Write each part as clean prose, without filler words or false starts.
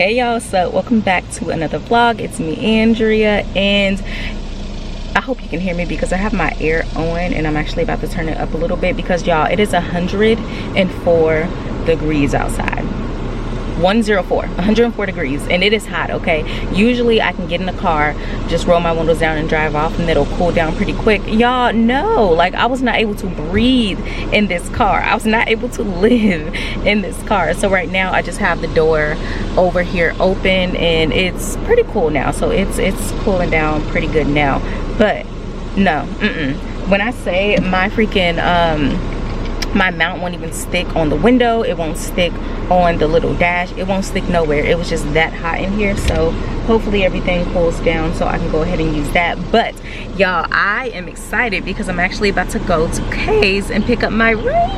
Hey y'all, so welcome back to another vlog. It's me, Andrea, and I hope you can hear me because I have my air on and I'm actually about to turn it up a little bit because y'all, it is 104 degrees outside. 104 degrees, and it is hot. Okay, usually I can get in the car, just roll my windows down and drive off, and it'll cool down pretty quick. Y'all know, like, I was not able to breathe in this car. I was not able to live in this car. So right now I just have the door over here open and it's pretty cool now. So it's cooling down pretty good now. But no, when I say my freaking my mount won't even stick on the window, it won't stick on the little dash, it won't stick nowhere. It was just that hot in here. So hopefully everything cools down so I can go ahead and use that. But y'all, I am excited because I'm actually about to go to K's and pick up my ring.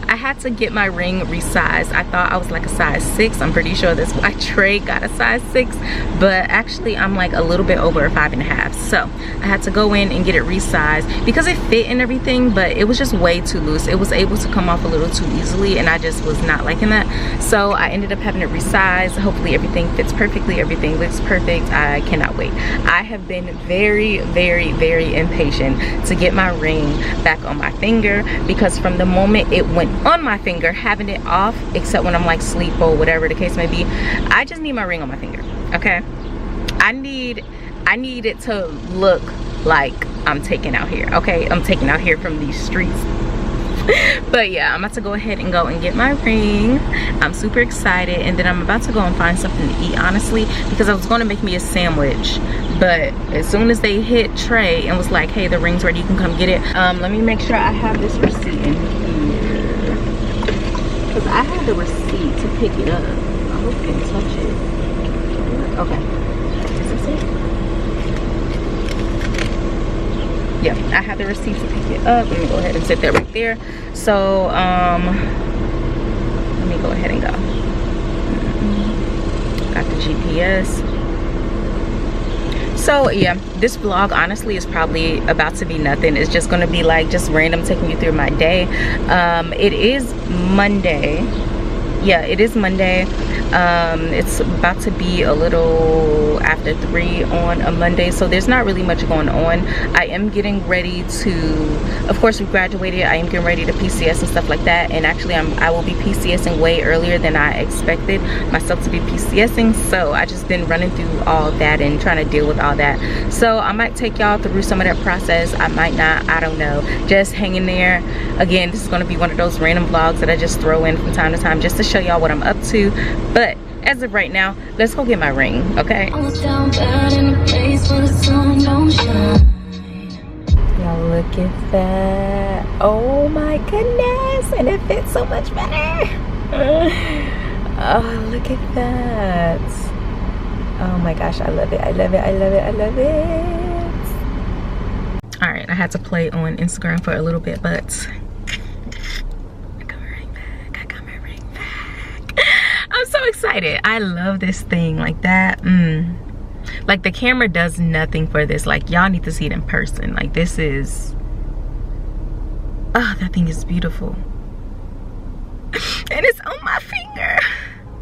I had to get my ring resized. I thought I was like a size 6. I'm pretty sure that's why Trey got a size 6, but actually I'm like a little bit over a 5.5. So I had to go in and get it resized because it fit and everything, but it was just way too loose. It was able to come off a little too easily and I just was not liking that. So I ended up having it resized. Hopefully everything fits perfectly, everything looks perfect. I cannot wait. I have been very impatient to get my ring back on my finger because from the moment it went on my finger, having it off, except when I'm like sleep or whatever the case may be, I just need my ring on my finger. Okay, I need it to look like I'm taken out here. Okay, I'm taken out here from these streets. But yeah, I'm about to go ahead and go and get my ring. I'm super excited, and then I'm about to go and find something to eat, honestly, because I was going to make me a sandwich, but as soon as they hit Trey and was like, hey, the ring's ready, you can come get it. Let me make sure I have this receipt in here because I had the receipt to pick it up. I hope you can touch it. Okay, is this it? Yeah, I have the receipt to pick it up. Let me go ahead and sit that right there. So let me go ahead and go. Got the GPS. So yeah, this vlog honestly is probably about to be nothing. It's just gonna be like just random taking you through my day. It is Monday. Yeah, it is Monday. It's about to be a little after 3 on a Monday, so there's not really much going on. I am getting ready to, of course we graduated, I am getting ready to PCS and stuff like that, and actually I will be PCSing way earlier than I expected myself to be PCSing. So I just been running through all that and trying to deal with all that. So I might take y'all through some of that process, I might not, I don't know. Just hang in there. Again, this is going to be one of those random vlogs that I just throw in from time to time just to show y'all what I'm up to. But as of right now, let's go get my ring, okay? Y'all look at that. Oh my goodness, and it fits so much better. Oh, look at that. Oh my gosh, I love it, I love it, I love it, I love it. All right, I had to play on Instagram for a little bit, but I'm so excited. I love this thing like that. Like the camera does nothing for this. Like y'all need to see it in person. Like this is, oh, that thing is beautiful. And it's on my finger.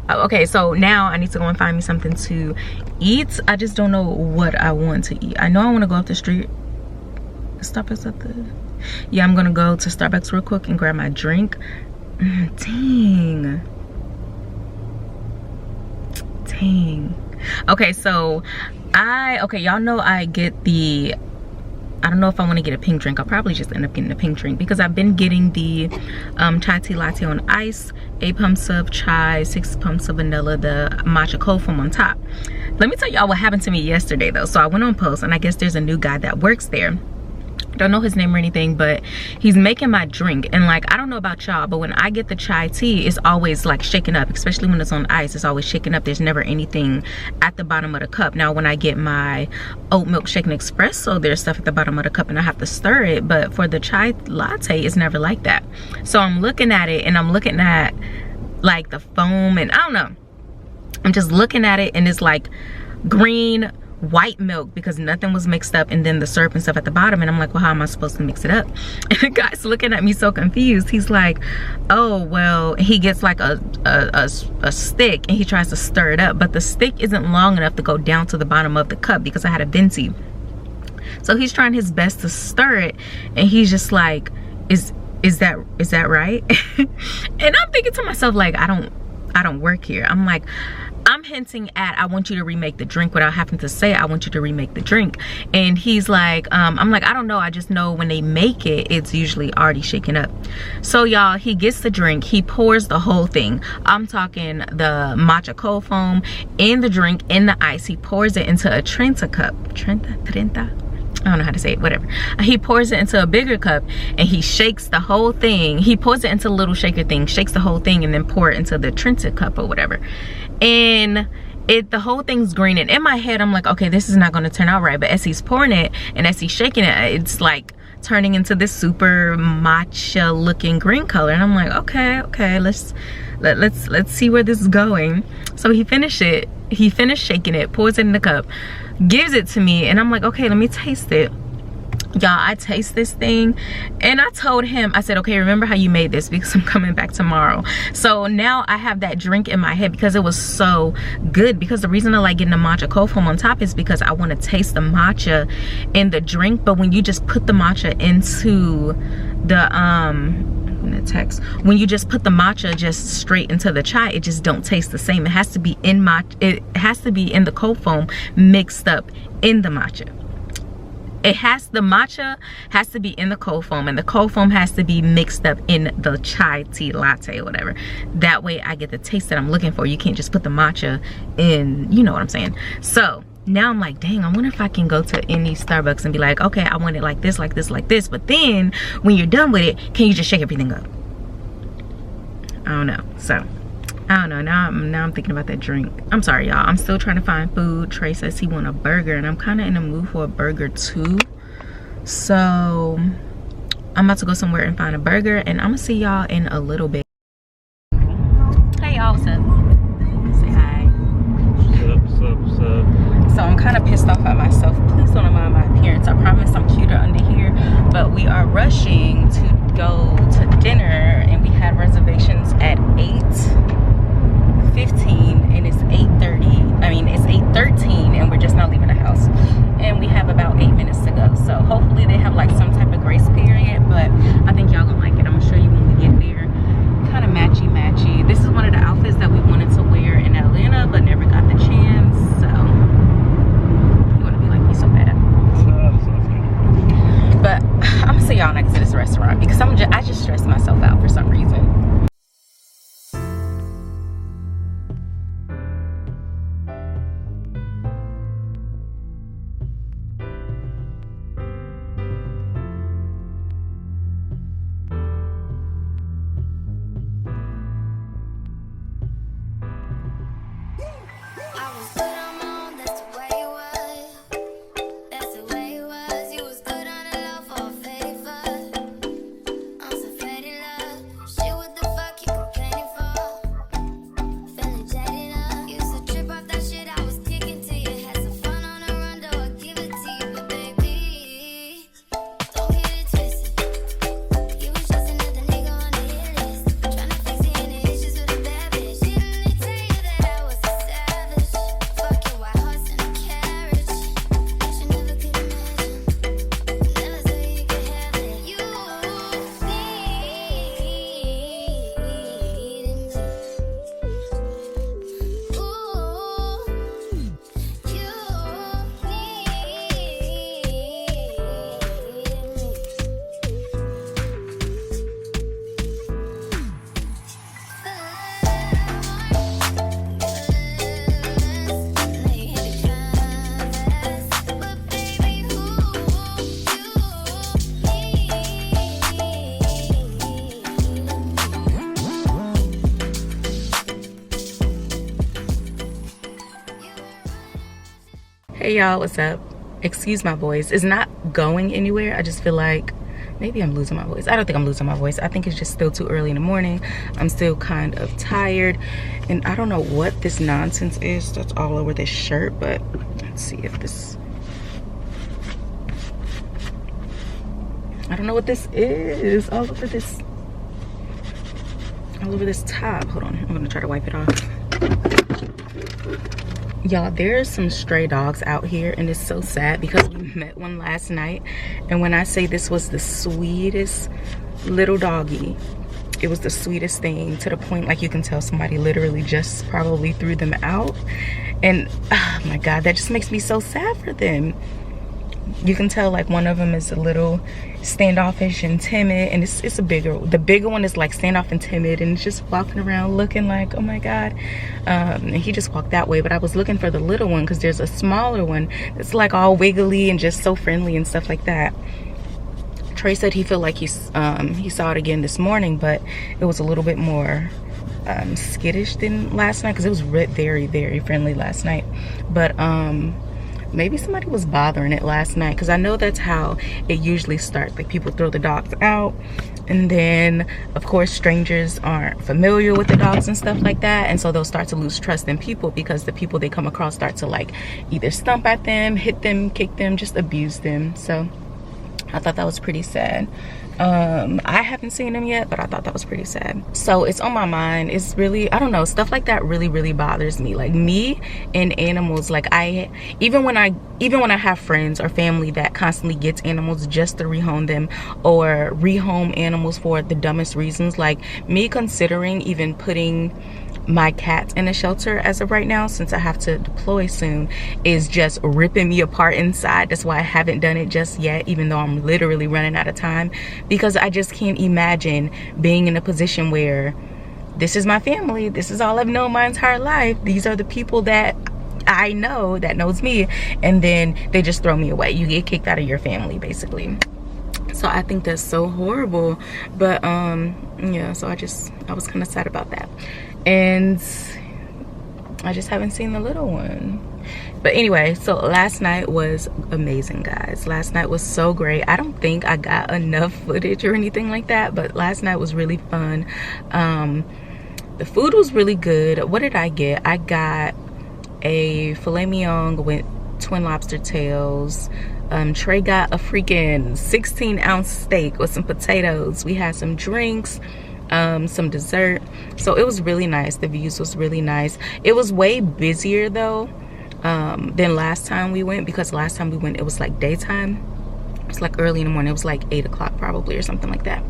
Oh, okay, so now I need to go and find me something to eat. I just don't know what I want to eat. I know I want to go up the street. Starbucks at the, yeah, I'm gonna go to Starbucks real quick and grab my drink. Dang. Okay, so okay, y'all know I get the, I don't know if I want to get a pink drink. I'll probably just end up getting a pink drink because I've been getting the chai tea latte on ice, 8 pumps of chai, 6 pumps of vanilla, the matcha cold foam on top. Let me tell y'all what happened to me yesterday though. So I went on Post, and I guess there's a new guy that works there. Don't know his name or anything, but he's making my drink, and like, I don't know about y'all, but when I get the chai tea, it's always like shaken up, especially when it's on ice. It's always shaken up. There's never anything at the bottom of the cup. Now when I get my oat milk shaken espresso, there's stuff at the bottom of the cup and I have to stir it, but for the chai latte, it's never like that. So I'm looking at it and I'm looking at like the foam, and I don't know, I'm just looking at it, and it's like green white milk because nothing was mixed up, and then the syrup and stuff at the bottom. And I'm like, well, how am I supposed to mix it up? And the guy's looking at me so confused. He's like, oh, well, he gets like a stick and he tries to stir it up, but the stick isn't long enough to go down to the bottom of the cup because I had a venti. So he's trying his best to stir it, and he's just like, is that right? And I'm thinking to myself, like, I don't work here. I'm like, I'm hinting at, I want you to remake the drink without having to say, I want you to remake the drink. And he's like, I'm like, I don't know. I just know when they make it, it's usually already shaken up. So y'all, he gets the drink. He pours the whole thing. I'm talking the matcha cold foam in the drink, in the ice. He pours it into a Trenta cup. Trenta? I don't know how to say it, whatever. He pours it into a bigger cup and he shakes the whole thing. He pours it into a little shaker thing, shakes the whole thing, and then pour it into the Trenta cup or whatever. And the whole thing's green. And in my head, I'm like, okay, this is not going to turn out right. But as he's pouring it and as he's shaking it, it's like turning into this super matcha looking green color. And I'm like, okay, let's see where this is going. So he finished shaking it, pours it in the cup, gives it to me, and I'm like, okay, let me taste it. Y'all, I taste this thing, and I told him, I said, okay, remember how you made this, because I'm coming back tomorrow. So now I have that drink in my head because it was so good. Because the reason I like getting the matcha cold foam on top is because I want to taste the matcha in the drink. But when you just put the matcha into the when you just put the matcha just straight into the chai, it just don't taste the same. It has to be in the cold foam mixed up in the matcha. The matcha has to be in the cold foam, and the cold foam has to be mixed up in the chai tea latte or whatever. That way I get the taste that I'm looking for. You can't just put the matcha in, you know what I'm saying. So now I'm like, dang, I wonder if I can go to any Starbucks and be like, okay, I want it like this, like this, like this. But then when you're done with it, can you just shake everything up? I don't know. So I don't know. Now I'm thinking about that drink. I'm sorry, y'all. I'm still trying to find food. Trey says he want a burger, and I'm kind of in the mood for a burger too. So I'm about to go somewhere and find a burger, and I'm gonna see y'all in a little bit. Hey y'all, what's up? Say hi. What's up? So I'm kind of pissed off at myself. Please don't mind my appearance. I promise I'm cuter under here, but we are rushing to go to dinner, and we had reservations at 8:15, and it's 8:30. I mean, it's 8:13, and we're just not leaving the house, and we have about 8 minutes to go. So hopefully they have like some type of grace period, but I think y'all gonna like it. I'm gonna show you when we get there. Kind of matchy. This is one of the outfits that we wanted to wear in Atlanta but never got the chance. So you want to be like me so bad. But I'm gonna see y'all next to this restaurant because I just stressed myself out for some reason. Hey y'all, what's up? Excuse my voice. It's not going anywhere. I just feel like maybe I'm losing my voice. I don't think I'm losing my voice. I think it's just still too early in the morning. I'm still kind of tired, and I don't know what this nonsense is that's all over this shirt, but let's see if this, I don't know what this is all over this top. Hold on, I'm gonna try to wipe it off. Y'all, there's some stray dogs out here, and it's so sad because we met one last night, and when I say this was the sweetest little doggy, it was the sweetest thing, to the point like you can tell somebody literally just probably threw them out. And oh my god, that just makes me so sad for them. You can tell like one of them is a little standoffish and timid, and it's the bigger one is like standoff and timid, and it's just walking around looking like, oh my god. And he just walked that way, but I was looking for the little one because there's a smaller one that's like all wiggly and just so friendly and stuff like that. Trey said he felt like he saw it again this morning, but it was a little bit more skittish than last night, because it was very, very friendly last night. But maybe somebody was bothering it last night, because I know that's how it usually starts. Like, people throw the dogs out, and then of course strangers aren't familiar with the dogs and stuff like that, and so they'll start to lose trust in people, because the people they come across start to like either stomp at them, hit them, kick them, just abuse them. So I thought that was pretty sad. I haven't seen him yet, but I thought that was pretty sad. So it's on my mind. It's really, I don't know, stuff like that really bothers me. Like, me and animals, like, even when I have friends or family that constantly gets animals just to rehome them, or rehome animals for the dumbest reasons, like me considering even putting my cat in a shelter as of right now, since I have to deploy soon, is just ripping me apart inside. That's why I haven't done it just yet, even though I'm literally running out of time, because I just can't imagine being in a position where this is my family, this is all I've known my entire life, these are the people that I know, that knows me, and then they just throw me away. You get kicked out of your family, basically. So I think that's so horrible. But yeah, so I was kind of sad about that, and I just haven't seen the little one. But anyway, so last night was amazing, guys. Last night was so great. I don't think I got enough footage or anything like that, but last night was really fun. The food was really good. What did I get? I got a filet mignon with twin lobster tails. Trey got a freaking 16-ounce steak with some potatoes. We had some drinks, some dessert. So it was really nice. The views was really nice. It was way busier though than last time we went, because last time we went it was like daytime. It was like early in the morning. It was like 8 o'clock probably, or something like that.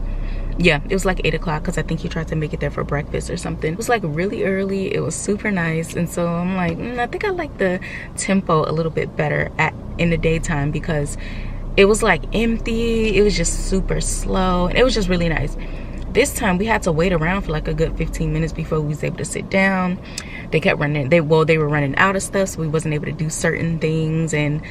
Yeah, it was like 8 o'clock, because I think he tried to make it there for breakfast or something. It was like really early. It was super nice, and so I'm like, I think I like the tempo a little bit better in the daytime, because it was like empty. It was just super slow, and it was just really nice. This time we had to wait around for like a good 15 minutes before we was able to sit down. They kept running. They were running out of stuff, so we wasn't able to do certain things and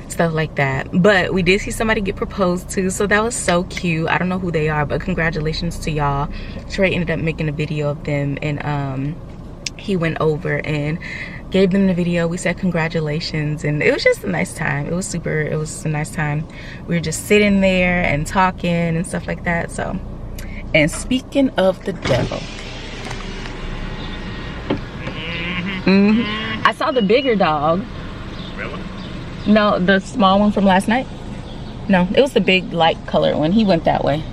stuff like that. But we did see somebody get proposed to, so that was so cute. I don't know who they are, but congratulations to y'all. Trey ended up making a video of them, and he went over and gave them the video. We said congratulations, and it was just a nice time. It was a nice time. We were just sitting there and talking and stuff like that. So, and speaking of the devil, I saw the bigger dog. Really? No, the small one from last night. No, it was the big light colored one. He went that way.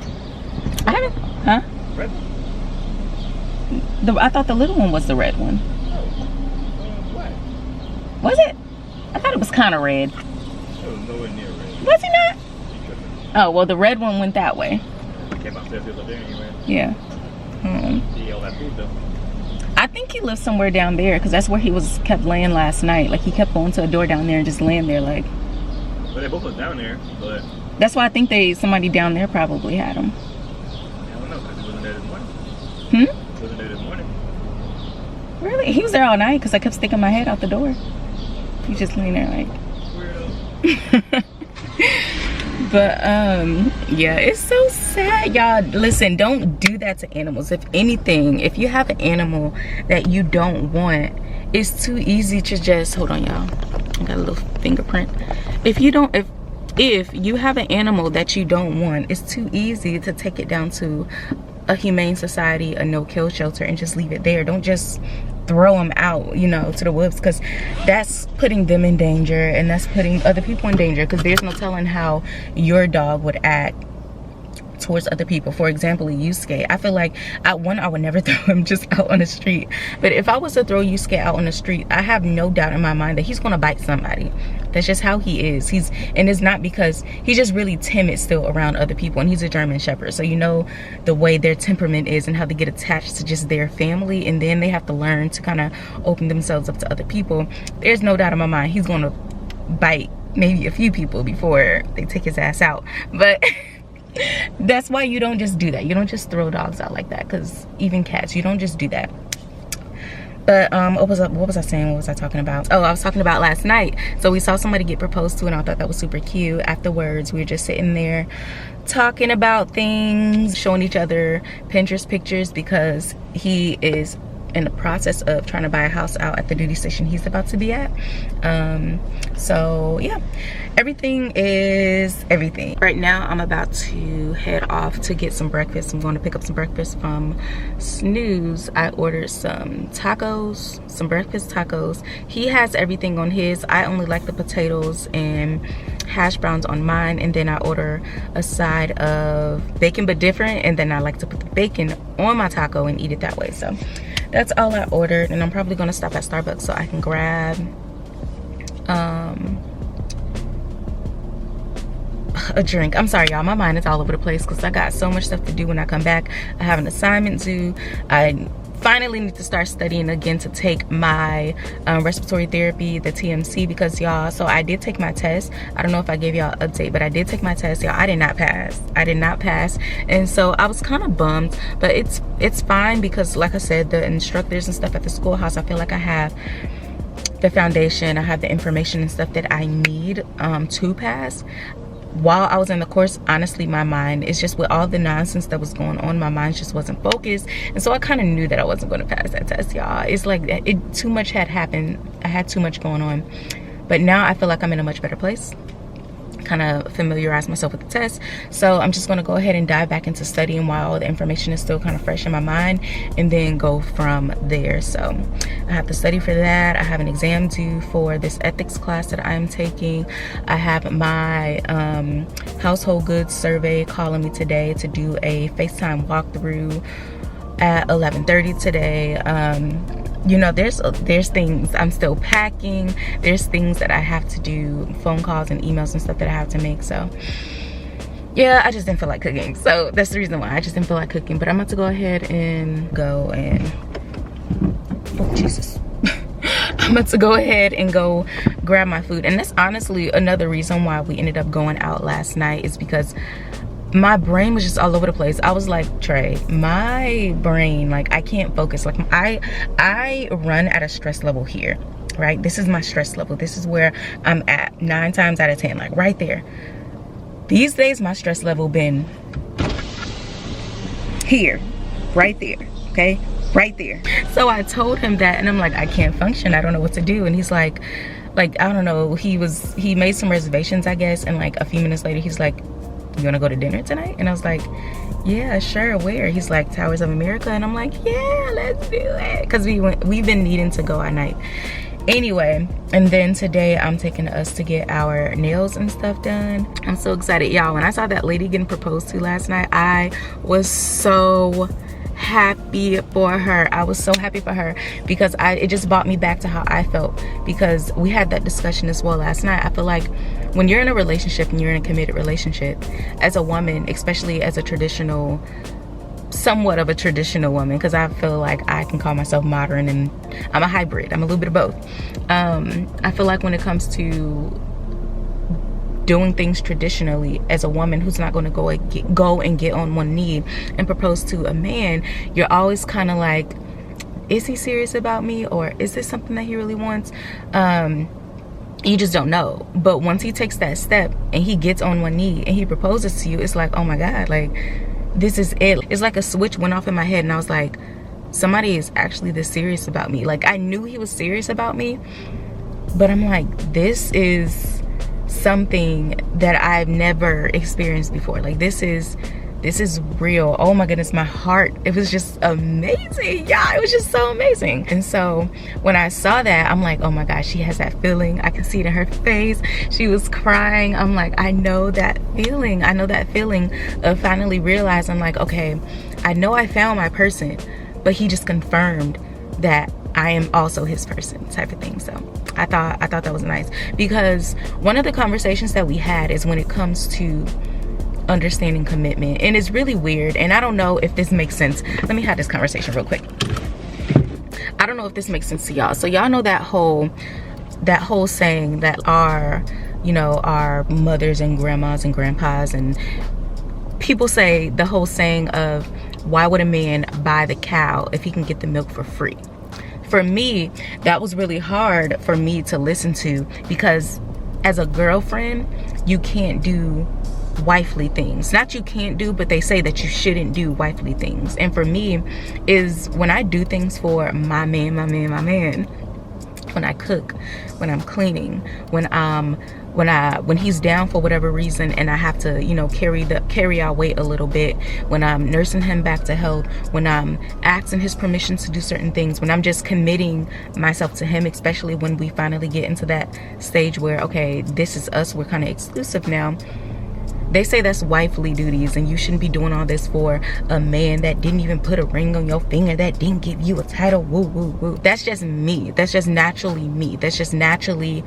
I haven't, huh? Red? I thought the little one was the red one. What? Was it? I thought it was kind of red. It was nowhere near red. Was he not? Oh, well, the red one went that way. He came upstairs the other day anyway. Yeah. He ate all that food though. I think he lived somewhere down there, because that's where he kept laying last night. Like, he kept going to a door down there and just laying there, like. But they both was down there, but. That's why I think somebody down there probably had him. I don't know, because he wasn't there this morning. He wasn't there this morning. Really? He was there all night, because I kept sticking my head out the door. He just laying there like. Weirdo. But yeah, it's so sad, y'all. Listen, don't do that to animals. If anything, if you have an animal that you don't want, it's too easy to just, hold on, y'all, I got a little fingerprint. If if you have an animal that you don't want, it's too easy to take it down to a humane society, a no-kill shelter, and just leave it there. Don't just throw them out, you know, to the wolves, because that's putting them in danger, and that's putting other people in danger, because there's no telling how your dog would act towards other people. For example, Yusuke, I feel like I would never throw him just out on the street, but if I was to throw Yusuke out on the street, I have no doubt in my mind that he's gonna bite somebody. That's just how he is. And it's not because he's just really timid still around other people, and he's a German Shepherd, so you know the way their temperament is and how they get attached to just their family, and then they have to learn to kind of open themselves up to other people. There's no doubt in my mind he's gonna bite maybe a few people before they take his ass out, but that's why you don't just do that. You don't just throw dogs out like that, because even cats, you don't just do that. But what was I saying? What was I talking about? Oh, I was talking about last night. So we saw somebody get proposed to, and I thought that was super cute. Afterwards, we were just sitting there talking about things, showing each other Pinterest pictures, because he is in the process of trying to buy a house out at the duty station he's about to be at. So yeah, everything is everything. Right now I'm about to head off to get some breakfast. I'm going to pick up some breakfast from Snooze. I ordered some tacos, some breakfast tacos. He has everything on his. I only like the potatoes and hash browns on mine, and then I order a side of bacon but different, and then I like to put the bacon on my taco and eat it that way. So that's all I ordered, and I'm probably gonna stop at Starbucks so I can grab a drink. I'm sorry y'all, my mind is all over the place because I got so much stuff to do when I come back. I have an assignment due. I finally need to start studying again to take my respiratory therapy, the TMC, because y'all, so I did take my test. I don't know if I gave y'all an update, but I did take my test, y'all. I did not pass, and so I was kind of bummed, but it's fine, because like I said, the instructors and stuff at the schoolhouse, I feel like I have the foundation, I have the information and stuff that I need to pass. While I was in the course, honestly, my mind is just, with all the nonsense that was going on, my mind just wasn't focused, and so I kind of knew that I wasn't going to pass that test, y'all. It's like too much had happened. I had too much going on, but now I feel like I'm in a much better place. Kind of familiarize myself with the test, so I'm just going to go ahead and dive back into studying while all the information is still kind of fresh in my mind, and then go from there. So I have to study for that. I have an exam due for this ethics class that I'm taking. I have my household goods survey calling me today to do a FaceTime walkthrough at 11:30 today. You know, there's things I'm still packing. There's things that I have to do, phone calls and emails and stuff that I have to make. So yeah, I just didn't feel like cooking. So that's the reason why I just didn't feel like cooking. But I'm about to go ahead and go and, oh Jesus. I'm about to go ahead and go grab my food. And that's honestly another reason why we ended up going out last night, is because my brain was just all over the place. I was like, Trey, my brain, like, I can't focus. Like, I run at a stress level here, right? This is my stress level. This is where I'm at 9 times out of 10, like right there. These days, my stress level been here, right there, okay? Right there. So I told him that, and I'm like, I can't function. I don't know what to do. And he's like, I don't know. He made some reservations, I guess. And like a few minutes later, he's like, you wanna go to dinner tonight? And I was like, yeah, sure. Where? He's like, Towers of America. And I'm like, yeah, let's do it. Because we've been needing to go at night. Anyway, and then today I'm taking us to get our nails and stuff done. I'm so excited, y'all. When I saw that lady getting proposed to last night, I was so happy for her. I was so happy for her, because it just brought me back to how I felt, because we had that discussion as well last night. I feel like when you're in a relationship and you're in a committed relationship, as a woman, especially as a traditional, somewhat of a traditional woman, because I feel like I can call myself modern, and I'm a hybrid. I'm a little bit of both. I feel like when it comes to doing things traditionally, as a woman who's not going to go and get on one knee and propose to a man, you're always kind of like, is he serious about me, or is this something that he really wants? You just don't know. But once he takes that step and he gets on one knee and he proposes to you, it's like, oh my God, like, this is it. It's like a switch went off in my head, and I was like, somebody is actually this serious about me. Like, I knew he was serious about me, but I'm like, this is something that I've never experienced before. Like, this is real. Oh my goodness, my heart, it was just amazing. Yeah, it was just so amazing. And so when I saw that, I'm like, oh my gosh, she has that feeling. I can see it in her face. She was crying. I'm like, I know that feeling. I know that feeling of finally realizing, like, okay, I know I found my person, but he just confirmed that I am also his person, type of thing. So I thought that was nice, because one of the conversations that we had is when it comes to understanding commitment, and it's really weird, and I don't know if this makes sense. Let me have this conversation real quick. I don't know if this makes sense to y'all. So y'all know that whole saying that our mothers and grandmas and grandpas and people say, the whole saying of, why would a man buy the cow if he can get the milk for free? For me, that was really hard for me to listen to, because as a girlfriend, you can't do wifely things. Not you can't do, but they say that you shouldn't do wifely things. And for me, is when I do things for my man, when I cook, when I'm cleaning, when he's down for whatever reason and I have to, carry our weight a little bit, when I'm nursing him back to health, when I'm asking his permission to do certain things, when I'm just committing myself to him, especially when we finally get into that stage where, okay, this is us, we're kind of exclusive now. They say that's wifely duties, and you shouldn't be doing all this for a man that didn't even put a ring on your finger, that didn't give you a title, woo, woo, woo. That's just me. That's just naturally me. That's just naturally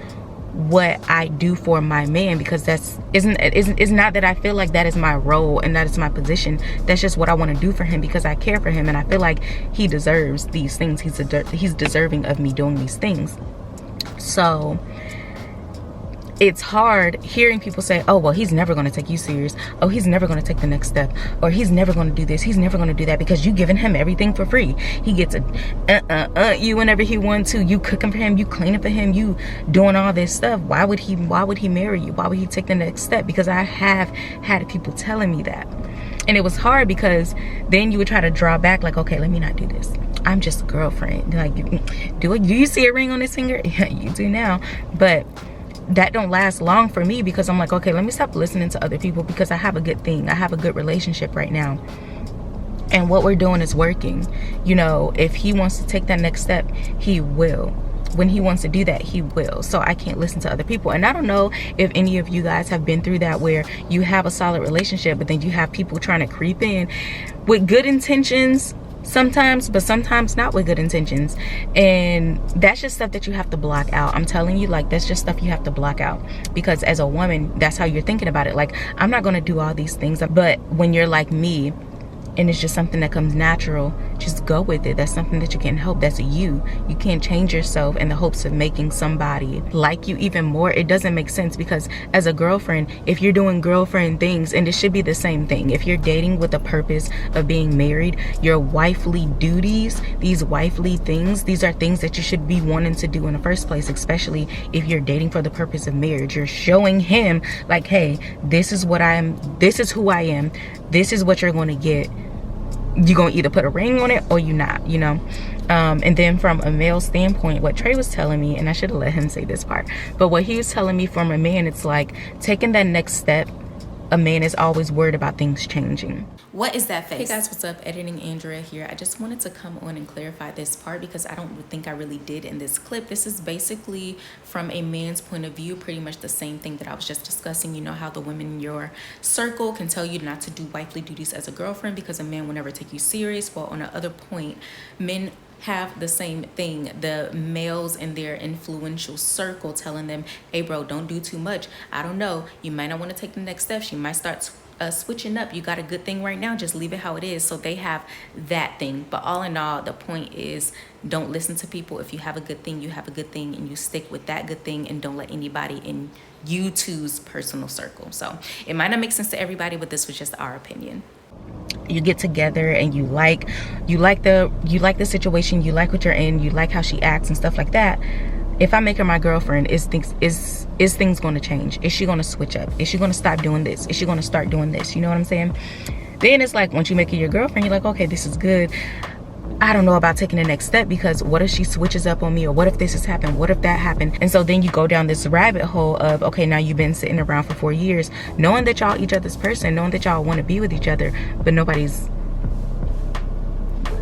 what I do for my man, because it's not that I feel like that is my role and that is my position. That's just what I want to do for him, because I care for him and I feel like he deserves these things. He's deserving of me doing these things. So it's hard hearing people say, oh, well, he's never going to take you serious. Oh, he's never going to take the next step. Or he's never going to do this. He's never going to do that, because you giving him everything for free. He gets you whenever he wants to. You cooking for him. You cleaning for him. You doing all this stuff. Why would he marry you? Why would he take the next step? Because I have had people telling me that. And it was hard, because then you would try to draw back, like, okay, let me not do this. I'm just a girlfriend. Like, do you see a ring on his finger? Yeah, you do now. But that don't last long for me, because I'm like, okay, let me stop listening to other people, because I have a good thing. I have a good relationship right now, and what we're doing is working. If he wants to take that next step, he will. When he wants to do that, he will. So I can't listen to other people. And I don't know if any of you guys have been through that, where you have a solid relationship, but then you have people trying to creep in with good intentions sometimes, but sometimes not with good intentions. And that's just stuff that you have to block out. I'm telling you, like, that's just stuff you have to block out, because as a woman, that's how you're thinking about it. Like, I'm not going to do all these things, but when you're like me and it's just something that comes natural, just go with it. That's something that you can't help. That's you can't change yourself in the hopes of making somebody like you even more. It doesn't make sense, because as a girlfriend, if you're doing girlfriend things, and it should be the same thing, if you're dating with the purpose of being married, your wifely duties, these wifely things, these are things that you should be wanting to do in the first place. Especially if you're dating for the purpose of marriage, you're showing him, like, hey, this is what I am, this is who I am, this is what you're going to get. You're going to either put a ring on it or you're not, and then from a male standpoint, what Trey was telling me, and I should have let him say this part, but what he was telling me from a man, it's like taking that next step. A man is always worried about things changing. What is that face? Hey guys, what's up? Editing Andrea here. I just wanted to come on and clarify this part, because I don't think I really did in this clip. This is basically from a man's point of view, pretty much the same thing that I was just discussing. You know how the women in your circle can tell you not to do wifely duties as a girlfriend because a man will never take you serious. Well, on the other point, men have the same thing. The males in their influential circle telling them, hey bro, don't do too much. I don't know, you might not want to take the next step. She might start switching up. You got a good thing right now, just leave it how it is. So they have that thing. But all in all, the point is, don't listen to people. If you have a good thing, you have a good thing, and you stick with that good thing, and don't let anybody in you two's personal circle. So it might not make sense to everybody, but this was just our opinion. You get together and you like the situation, you like what you're in, you like how she acts and stuff like that. If I make her my girlfriend, is things going to change? Is she going to switch up? Is she going to stop doing this? Is she going to start doing this? You know what I'm saying? Then it's like, once you make her your girlfriend, you're like, okay, this is good. I don't know about taking the next step, because what if she switches up on me, or what if this has happened, what if that happened? And so then you go down this rabbit hole of, okay, now you've been sitting around for 4 years knowing that y'all each other's person, knowing that y'all want to be with each other, but nobody's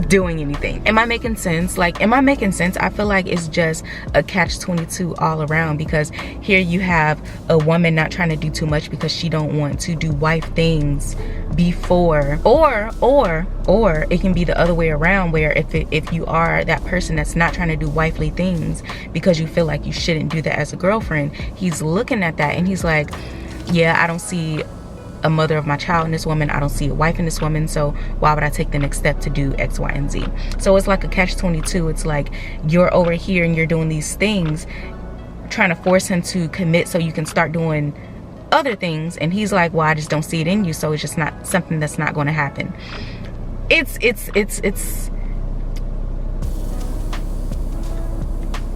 doing anything. Am I making sense? Like, am I making sense? I feel like it's just a catch-22 all around, because here you have a woman not trying to do too much because she don't want to do wife things before, or it can be the other way around, where if you are that person that's not trying to do wifely things because you feel like you shouldn't do that as a girlfriend, he's looking at that and he's like, yeah, I don't see a mother of my child in this woman, I don't see a wife in this woman, so why would I take the next step to do X, Y, and Z? So it's like a catch-22. It's like you're over here and you're doing these things, trying to force him to commit so you can start doing other things, and he's like, well, I just don't see it in you, so it's just not something that's not going to happen. It's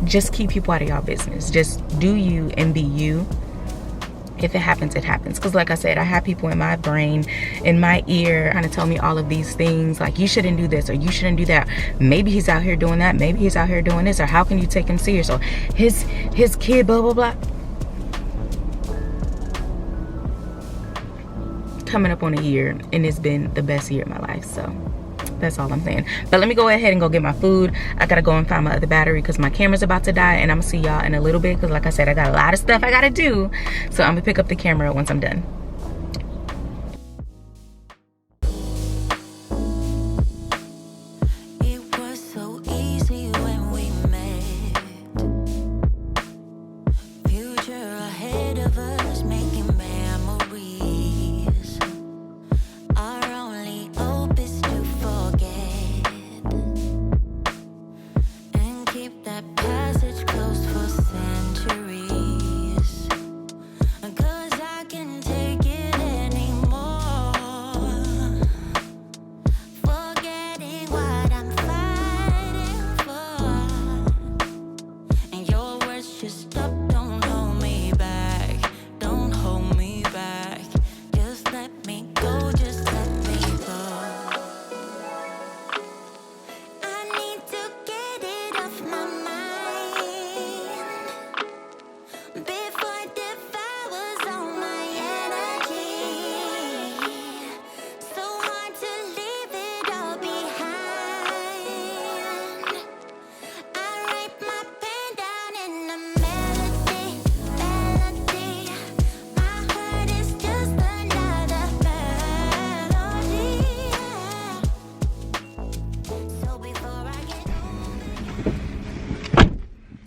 just keep people out of y'all business. Just do you and be you. If it happens, it happens. Because like I said, I have people in my brain, in my ear, trying to tell me all of these things, like you shouldn't do this or you shouldn't do that. Maybe he's out here doing that, maybe he's out here doing this, or how can you take him serious, or his kid, blah blah blah. Coming up on a year, and it's been the best year of my life, so that's all I'm saying. But let me go ahead and go get my food. I gotta go and find my other battery because my camera's about to die, and I'm gonna see y'all in a little bit, because like I said, I got a lot of stuff I gotta do, so I'm gonna pick up the camera once I'm done.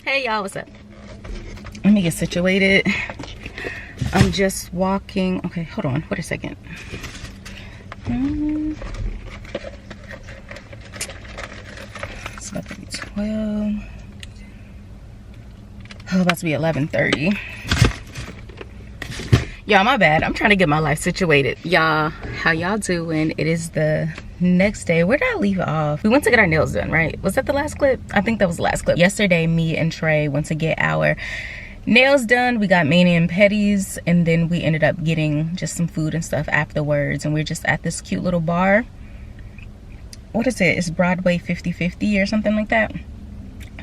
Hey y'all, what's up? Let me get situated. I'm just walking. Okay, hold on, wait a second. It's about to be 12. Oh, about to be 11:30. Y'all, my bad. I'm trying to get my life situated. Y'all, how y'all doing? It is the next day. Where did I leave off? We went to get our nails done, right? Was that the last clip? I think that was the last clip. Yesterday, me and Trey went to get our nails done. We got mani and pedis, and then we ended up getting just some food and stuff afterwards, and we're just at this cute little bar. What is it? It's Broadway 50/50 or something like that.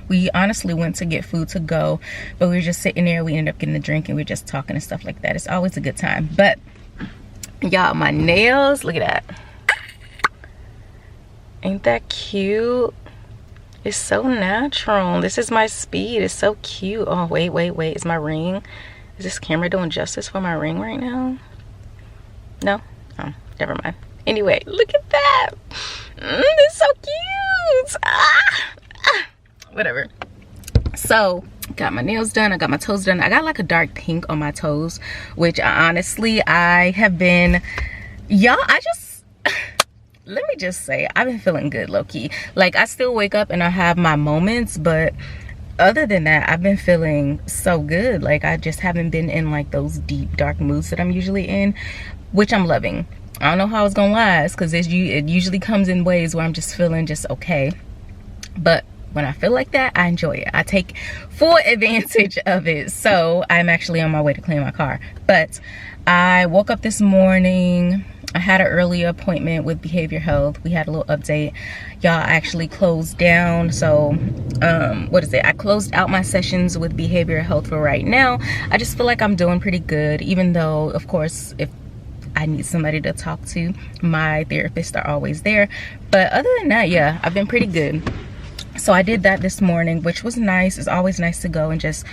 We honestly went to get food to go, but we were just sitting there. We ended up getting a drink, and we were just talking and stuff like that. It's always a good time. But y'all, my nails, look at that. Ain't that cute? It's so natural. This is my speed. It's so cute. Oh, wait. Is my ring? Is this camera doing justice for my ring right now? No? Oh, never mind. Anyway, look at that. It's so cute. Whatever. So, got my nails done. I got my toes done. I got like a dark pink on my toes, which honestly, I have been... Y'all, let me just say, I've been feeling good, low-key. Like, I still wake up and I have my moments, but other than that, I've been feeling so good. Like, I just haven't been in like those deep, dark moods that I'm usually in, which I'm loving. I don't know how it's gonna last, because it usually comes in ways where I'm just feeling just okay. But when I feel like that, I enjoy it. I take full advantage of it. So I'm actually on my way to clean my car. But I woke up this morning. I had an early appointment with behavior health. We had a little update. Y'all, actually closed down. So what is it? I closed out my sessions with behavioral health for right now. I just feel like I'm doing pretty good, even though, of course, if I need somebody to talk to, my therapists are always there. But other than that, yeah, I've been pretty good. So I did that this morning, which was nice. It's always nice to go and just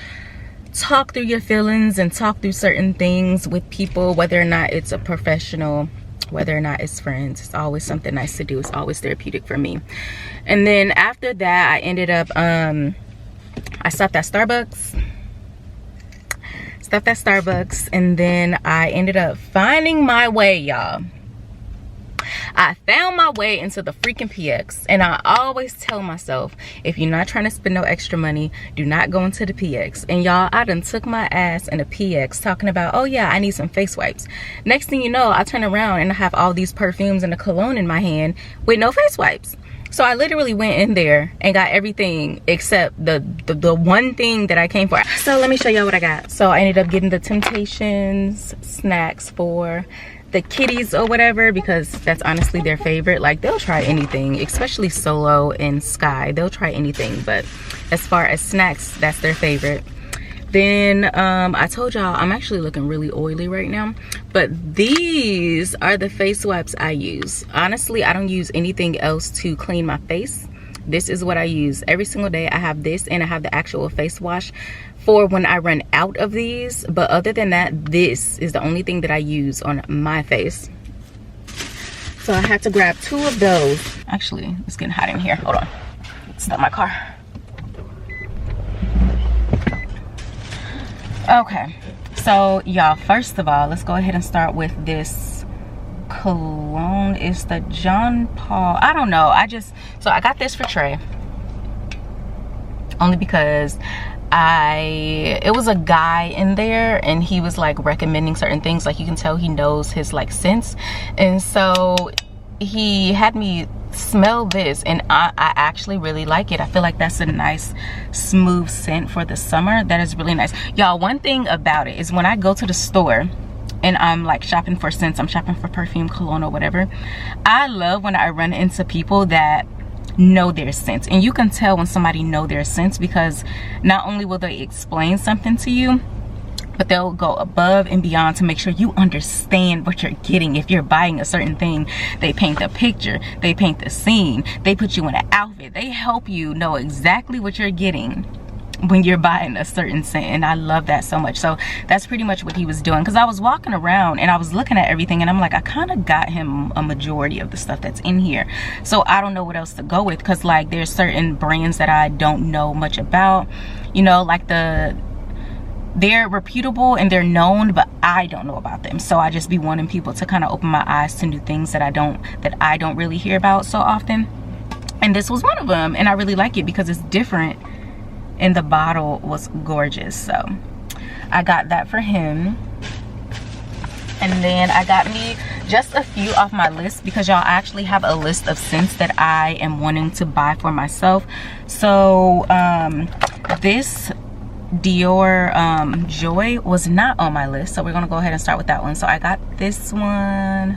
talk through your feelings and talk through certain things with people, whether or not it's a professional, whether or not it's friends. It's always something nice to do. It's always therapeutic for me. And then after that, I ended up I stopped at Starbucks, and then I ended up finding my way, y'all. I found my way into the freaking PX, and I always tell myself, if you're not trying to spend no extra money, do not go into the PX. And y'all, I done took my ass in a PX talking about, oh yeah, I need some face wipes. Next thing you know, I turn around and I have all these perfumes and a cologne in my hand with no face wipes. So I literally went in there and got everything except the one thing that I came for. So let me show y'all what I got. So I ended up getting the Temptations snacks for the kitties or whatever, because that's honestly their favorite. Like, they'll try anything, especially Solo and Sky. They'll try anything, but as far as snacks, that's their favorite. Then I told y'all I'm actually looking really oily right now, but these are the face wipes I use. Honestly, I don't use anything else to clean my face. This is what I use every single day. I have this, and I have the actual face wash for when I run out of these. But other than that, this is the only thing that I use on my face. So I had to grab 2 of those. Actually, it's getting hot in here. Hold on. Stop my car. Okay. So y'all, first of all, let's go ahead and start with this cologne. It's the John Paul. I don't know. So I got this for Trey. Only because it was a guy in there, and he was like recommending certain things. Like, you can tell he knows his like scents, and so he had me smell this, and I actually really like it. I feel like that's a nice smooth scent for the summer. That is really nice, y'all. One thing about it is when I go to the store and I'm like shopping for scents, I'm shopping for perfume, cologne, or whatever, I love when I run into people that know their scents. And you can tell when somebody know their scents, because not only will they explain something to you, but they'll go above and beyond to make sure you understand what you're getting. If you're buying a certain thing, they paint the picture, they paint the scene, they put you in an outfit, they help you know exactly what you're getting when you're buying a certain scent. And I love that so much. So that's pretty much what he was doing, because I was walking around and I was looking at everything, and I'm like, I kind of got him a majority of the stuff that's in here, so I don't know what else to go with, because like there's certain brands that I don't know much about, you know, like they're reputable and they're known, but I don't know about them. So I just be wanting people to kind of open my eyes to new things that I don't really hear about so often. And this was one of them, and I really like it because it's different, and the bottle was gorgeous. So I got that for him. And then I got me just a few off my list, because y'all, I actually have a list of scents that I am wanting to buy for myself. So this Dior Joy was not on my list, so we're gonna go ahead and start with that one. So I got this one,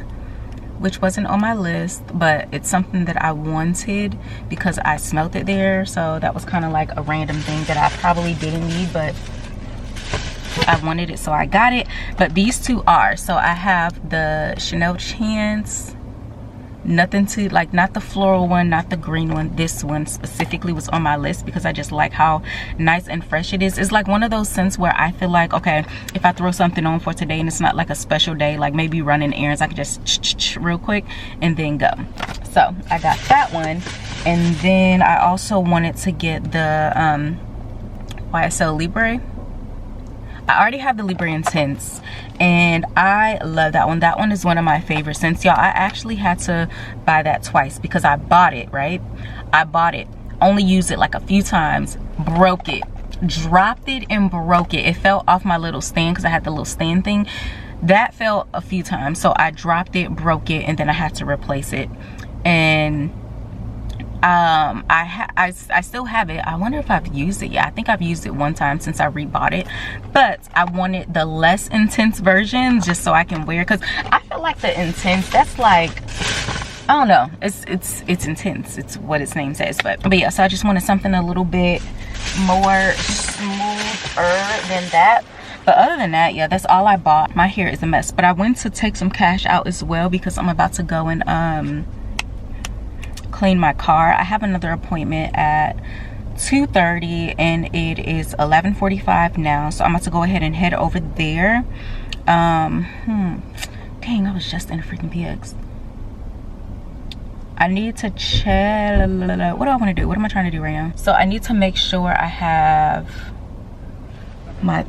which wasn't on my list, but it's something that I wanted because I smelt it there. So that was kind of like a random thing that I probably didn't need, but I wanted it, so I got it. But these 2 are, so I have the Chanel Chance, nothing to like, not the floral one, not the green one. This one specifically was on my list because I just like how nice and fresh it is. It's like one of those scents where I feel like, okay, if I throw something on for today and it's not like a special day, like maybe running errands, I can just real quick and then go. So I got that one. And then I also wanted to get the YSL Libre. I already have the Libre Intense, and I love that one. That one is one of my favorite scents, y'all. I actually had to buy that twice because I bought it, right? I bought it, only used it like a few times, broke it, dropped it and broke it. It fell off my little stand because I had the little stand thing. That fell a few times, so I dropped it, broke it, and then I had to replace it. And I still have it. I wonder if I've used it. Yeah, I think I've used it one time since I rebought it, but I wanted the less intense version just so I can wear, because I feel feel like the intense, that's like, I don't know, it's intense. It's what its name says. But yeah, so I just wanted something a little bit more smoother than that. But other than that, yeah, that's all I bought. My hair is a mess, but I went to take some cash out as well because I'm about to go and clean my car. I have another appointment at 2:30 and it is 11:45 now, so I'm about to go ahead and head over there. Dang, I was just in a freaking PX. I need to check, what do I want to do? What am I trying to do right now? So I need to make sure I have my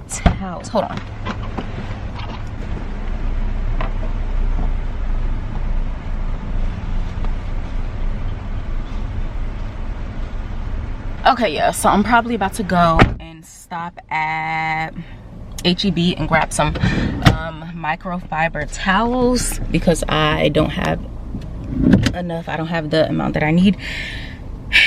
towels. Hold on. Okay, yeah, so I'm probably about to go and stop at HEB and grab some microfiber towels because I don't have enough. I don't have the amount that I need.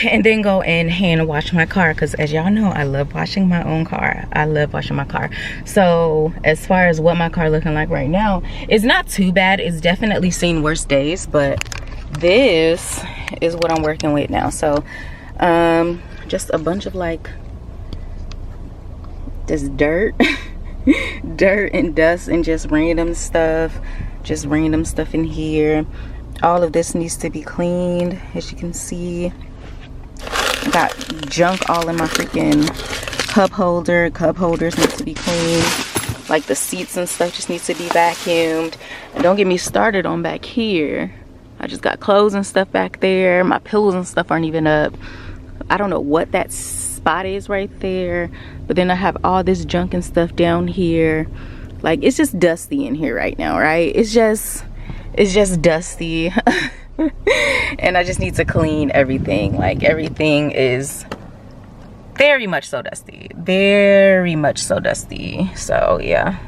And then go and hand wash my car because, as y'all know, I love washing my own car. I love washing my car. So as far as what my car looking like right now, it's not too bad. It's definitely seen worse days, but this is what I'm working with now. So just a bunch of like this dirt dirt and dust and just random stuff in here. All of this needs to be cleaned. As you can see, I got junk all in my freaking cup holder. Cup holders need to be cleaned. Like the seats and stuff just needs to be vacuumed. And don't get me started on back here. I just got clothes and stuff back there. My pillows and stuff aren't even up. I don't know what that spot is right there. But then I have all this junk and stuff down here. Like, it's just dusty in here right now, right? It's just dusty. And I just need to clean everything. Like, everything is very much so dusty. Very much so dusty. So yeah,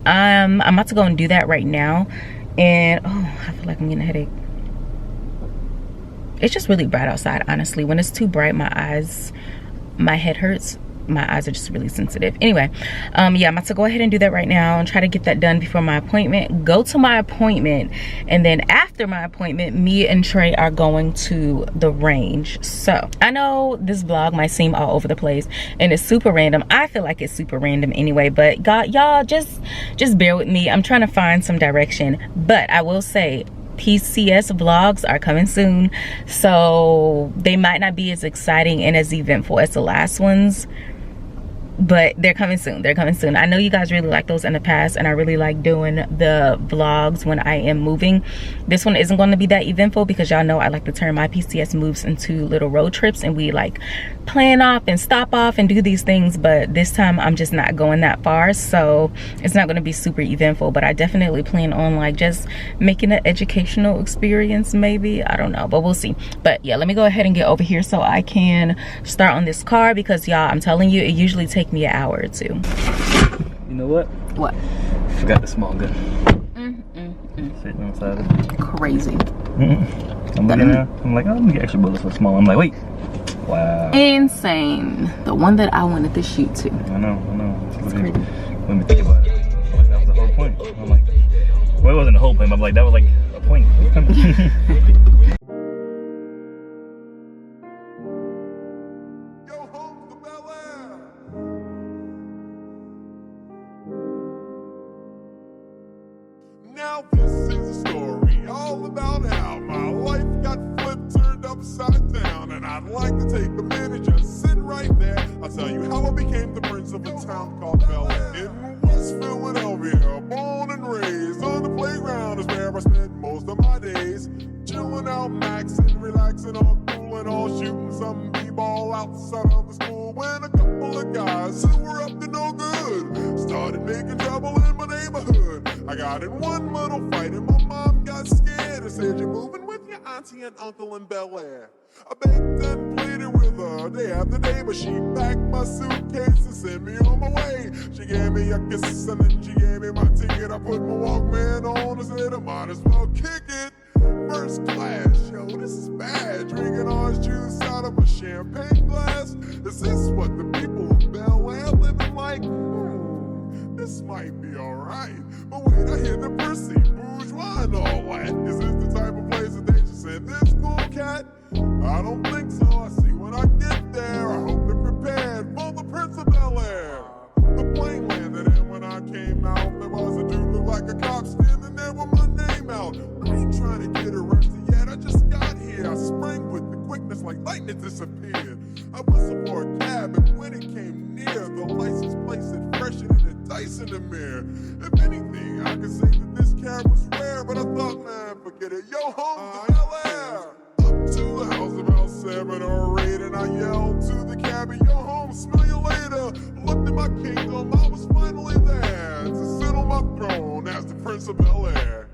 I'm about to go and do that right now. And oh, I feel like I'm getting a headache. It's just really bright outside, honestly. When it's too bright, my head hurts. My eyes are just really sensitive. Anyway, yeah, I'm about to go ahead and do that right now and try to get that done before my appointment. Go to my appointment, and then after my appointment, me and Trey are going to the range. So I know this vlog might seem all over the place and it's super random. I feel like it's super random anyway, but God, y'all just bear with me. I'm trying to find some direction. But I will say, PCS vlogs are coming soon, so they might not be as exciting and as eventful as the last ones, but they're coming soon. They're coming soon. I know you guys really like those in the past, and I really like doing the vlogs when I am moving. This one isn't going to be that eventful because y'all know I like to turn my PCS moves into little road trips, and we like plan off and stop off and do these things. But this time I'm just not going that far, so it's not going to be super eventful. But I definitely plan on like just making an educational experience, maybe. I don't know, but we'll see. But yeah, let me go ahead and get over here so I can start on this car, because y'all, I'm telling you, it usually takes me an hour or two. You know what? What? Forgot the small gun. Sitting inside of it. Crazy. I'm looking now. I'm like, oh, let me get extra bullets for small. I'm like, wait. Wow. Insane. The one that I wanted to shoot to. I know. It's crazy. Let me think about it. I'm like, that was the whole point. I'm like, well, it wasn't the whole point, but I'm like, that was like a point. Now this is a story all about how my life got flipped, turned upside down, and I'd like to take a minute, just sit right there. I'll tell you how I became the prince of a town called Bel Air. In West Philadelphia, born and raised on the playground is where I spent most of my days, chilling out, maxing, relaxing, all cool and all, shooting some b-ball outside of the school when a couple of guys who were up to no good started making trouble in my neighborhood. I got in one little fight and my mom got scared and said, "You're moving with your auntie and uncle in Bel Air." I begged and pleaded with her day after day, but she packed my suitcase and sent me on my way. She gave me a kiss and then she gave me my ticket. I put my Walkman on and said I might as well kick it. First class, yo, this is bad. Drinking orange juice out of a champagne glass. Is this what the people of Bel Air living like? This might be alright. But wait, I hear the Percy made it. Yo, home to Bel Air. Up to the house about 7 or 8, and I yelled to the cabby, yo, home, smell you later. Looked at my kingdom, I was finally there to sit on my throne as the Prince of Bel Air.